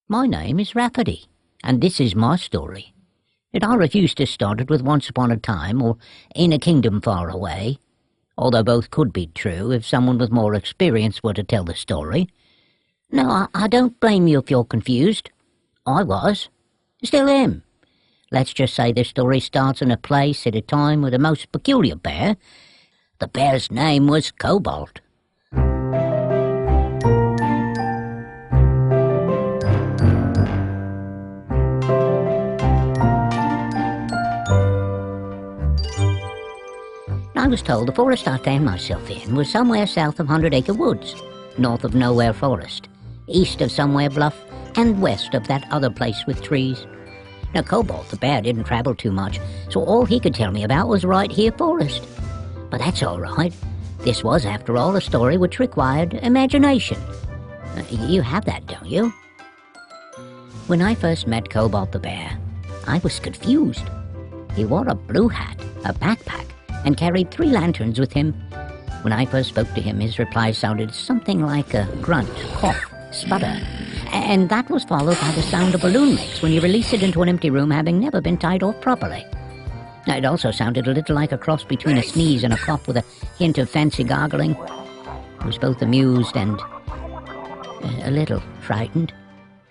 My name is Rafferty, and this is my story. It either used to started with once upon a time or in a kingdom far away, although both could be true if someone with more experience were to tell the story. No, I don't blame you if you're confused. I was. Still am. Let's just say this story starts in a place at a time with a most peculiar bear. The bear's name was Cobalt. I was told the forest I found myself in was somewhere south of 100 Acre Woods, north of Nowhere Forest, east of Somewhere Bluff, and west of that other place with trees. Now, Cobalt the bear didn't travel too much, so all he could tell me about was right here forest. But that's all right. This was, after all, a story which required imagination. You have that, don't you? When I first met Cobalt the bear, I was confused. He wore a blue hat, a backpack, and carried 3 lanterns with him. When I first spoke to him, his reply sounded something like a grunt, cough, sputter, and that was followed by the sound a balloon makes when you release it into an empty room having never been tied off properly. Now, it also sounded a little like a cross between a sneeze and a cough with a hint of fancy gargling. I was both amused and a little frightened.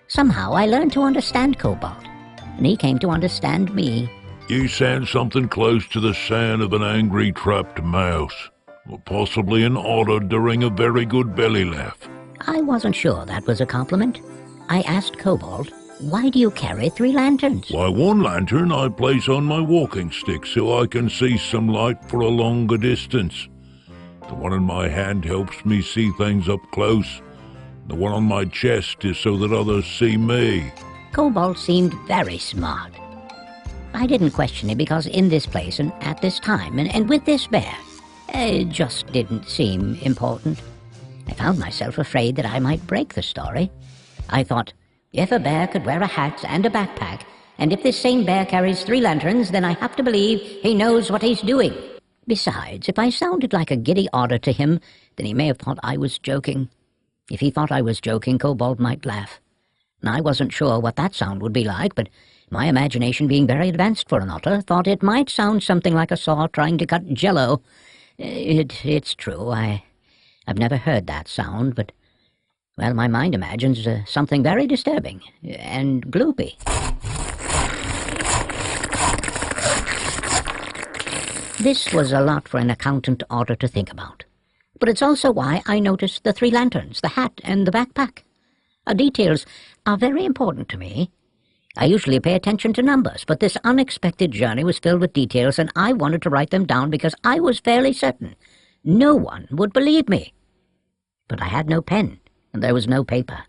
Somehow I learned to understand Cobalt, and he came to understand me. You sound something close to the sound of an angry trapped mouse, or possibly an otter during a very good belly laugh. I wasn't sure that was a compliment. I asked Cobalt, why do you carry 3 lanterns? Why, one lantern I place on my walking stick so I can see some light for a longer distance. The one in my hand helps me see things up close. The one on my chest is so that others see me. Cobalt seemed very smart. I didn't question him because in this place and at this time and with this bear, it just didn't seem important. I found myself afraid that I might break the story. I thought, if a bear could wear a hat and a backpack, and if this same bear carries 3 lanterns, then I have to believe he knows what he's doing. Besides, if I sounded like a giddy otter to him, then he may have thought I was joking. If he thought I was joking, Cobalt might laugh. And I wasn't sure what that sound would be like, but my imagination, being very advanced for an otter, thought it might sound something like a saw trying to cut jello. It's true, I've never heard that sound, but, well, my mind imagines something very disturbing and gloopy. This was a lot for an accountant otter to think about, but it's also why I noticed the 3 lanterns, the hat, and the backpack. Details are very important to me. I usually pay attention to numbers, but this unexpected journey was filled with details, and I wanted to write them down because I was fairly certain no one would believe me. But I had no pen, and there was no paper,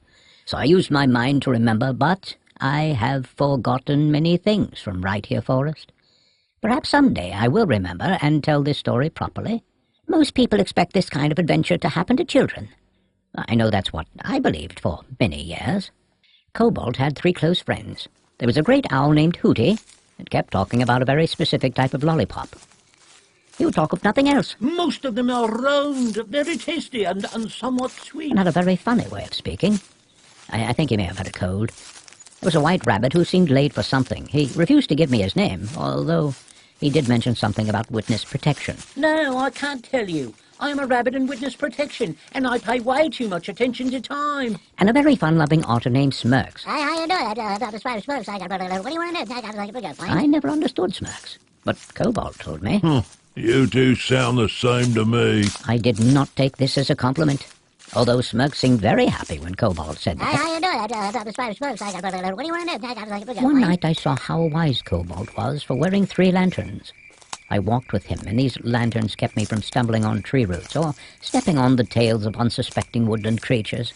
so I used my mind to remember, but I have forgotten many things from right here forest. Perhaps someday I will remember and tell this story properly. Most people expect this kind of adventure to happen to children. I know that's what I believed for many years. Cobalt had 3 close friends. There was a great owl named Hooty that kept talking about a very specific type of lollipop. He would talk of nothing else. Most of them are round, very tasty and somewhat sweet. And had a very funny way of speaking. I think he may have had a cold. There was a white rabbit who seemed late for something. He refused to give me his name, although he did mention something about witness protection. No, I can't tell you. I am a rabbit in witness protection, and I pay way too much attention to time. And a very fun-loving otter named Smirks. How you doing? Smirks. What do you want to do? I never understood Smirks, but Cobalt told me. You two sound the same to me. I did not take this as a compliment, although Smirks seemed very happy when Cobalt said that. How you doing? Smirks. What do you want to do? One night I saw how wise Cobalt was for wearing 3 lanterns. I walked with him, and these lanterns kept me from stumbling on tree roots or stepping on the tails of unsuspecting woodland creatures.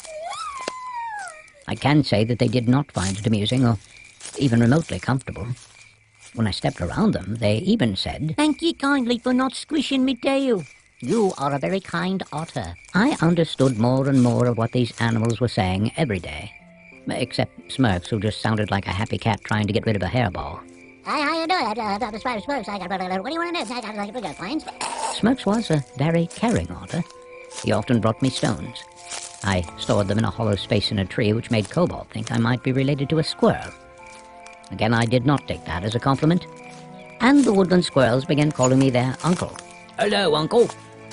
I can say that they did not find it amusing or even remotely comfortable. When I stepped around them, they even said, Thank you kindly for not squishing me tail. You are a very kind otter. I understood more and more of what these animals were saying every day, except Smirks, who just sounded like a happy cat trying to get rid of a hairball. How you doing? Smirks. What do you want to do? Smirks was a very caring otter. He often brought me stones. I stored them in a hollow space in a tree, which made Cobalt think I might be related to a squirrel. Again, I did not take that as a compliment, and the woodland squirrels began calling me their uncle. Hello, Uncle.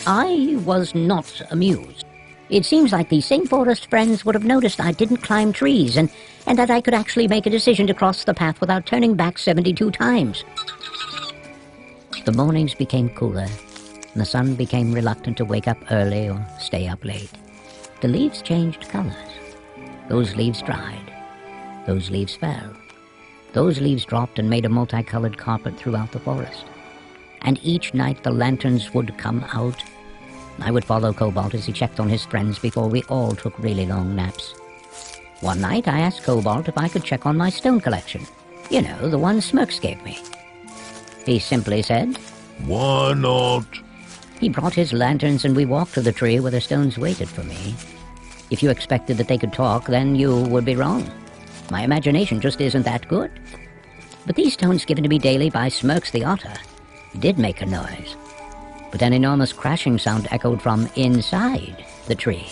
I was not amused. It seems like these same forest friends would have noticed I didn't climb trees, and that I could actually make a decision to cross the path without turning back 72 times. The mornings became cooler, and the sun became reluctant to wake up early or stay up late. The leaves changed colors. Those leaves dried. Those leaves fell. Those leaves dropped and made a multicolored carpet throughout the forest. And each night the lanterns would come out. I would follow Cobalt as he checked on his friends before we all took really long naps. One night I asked Cobalt if I could check on my stone collection. You know, the one Smirks gave me. He simply said, "Why not?" He brought his lanterns and we walked to the tree where the stones waited for me. If you expected that they could talk, then you would be wrong. My imagination just isn't that good. But these stones given to me daily by Smirks the otter did make a noise. But an enormous crashing sound echoed from inside the tree.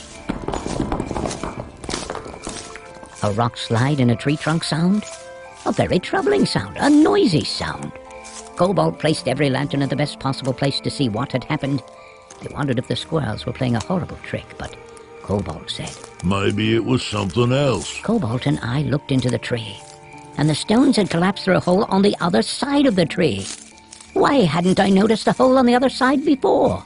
A rock slide in a tree trunk sound? A very troubling sound, a noisy sound. Cobalt placed every lantern at the best possible place to see what had happened. They wondered if the squirrels were playing a horrible trick, but Cobalt said, "Maybe it was something else." Cobalt and I looked into the tree, and the stones had collapsed through a hole on the other side of the tree. Why hadn't I noticed a hole on the other side before?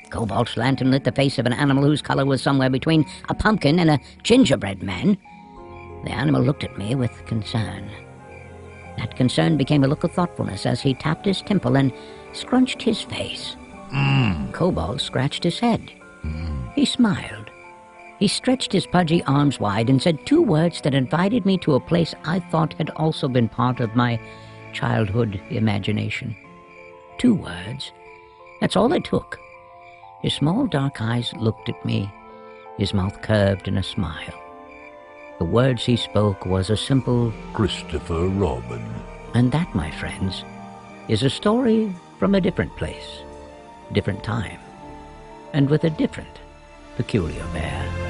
Cobalt's lantern lit the face of an animal whose color was somewhere between a pumpkin and a gingerbread man. The animal looked at me with concern. That concern became a look of thoughtfulness as he tapped his temple and scrunched his face. Cobalt scratched his head. He smiled. He stretched his pudgy arms wide and said 2 words that invited me to a place I thought had also been part of my childhood imagination. 2 words. That's all it took. His small dark eyes looked at me, his mouth curved in a smile. The words he spoke was a simple, Christopher Robin. and that, my friends, is a story from a different place, different time, and with a different peculiar bear.